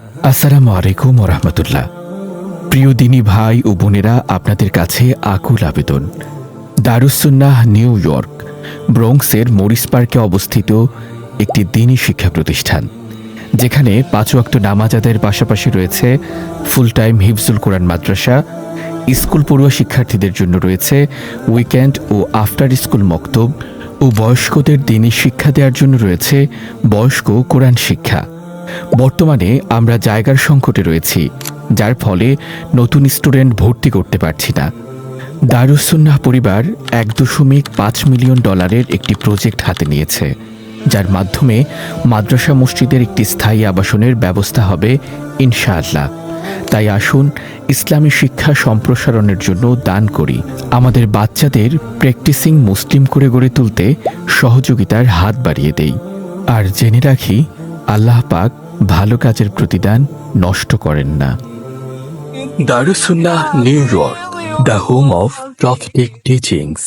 আসসালামু আলাইকুম ওয়া রাহমাতুল্লাহ। প্রিয় দিনী ভাই ও বোনেরা, আপনাদের কাছে আকুল আবেদন। দারুস সুন্নাহ নিউ ইয়র্ক ব্রঙ্কসের মরিস পার্কে অবস্থিত একটি দ্বীনী শিক্ষা প্রতিষ্ঠান, যেখানে 5 ওয়াক্ত নামাজ আদায়ের পাশাপাশি রয়েছে ফুল টাইম হিফজুল কোরআন মাদ্রাসা। স্কুল পড়ুয়া শিক্ষার্থীদের জন্য রয়েছে উইকেন্ড ও আফটার স্কুল মক্তব, ও বয়স্কদের দ্বীনী শিক্ষা দেওয়ার জন্য রয়েছে বয়স্ক কোরআন শিক্ষা। বর্তমানে আমরা জায়গার সংকটে রয়েছি, যার ফলে নতুন স্টুডেন্ট ভর্তি করতে পারছি না। দারুস সুন্নাহ পরিবার $1.5 মিলিয়ন একটি প্রজেক্ট হাতে নিয়েছে, যার মাধ্যমে মাদ্রাসা মসজিদের একটি স্থায়ী আবাসনের ব্যবস্থা হবে ইনশাআল্লাহ। তাই আসুন ইসলামী শিক্ষা সম্প্রসারণের জন্য দান করি, আমাদের বাচ্চাদের প্র্যাকটিসিং মুসলিম করে গড়ে তুলতে সহযোগিতার হাত বাড়িয়ে দেই। আর জেনে রাখি, আল্লাহ পাক ভালো কাজের প্রতিদান নষ্ট করেন না। দারুস সুন্নাহ new York, the home of prophetic teachings.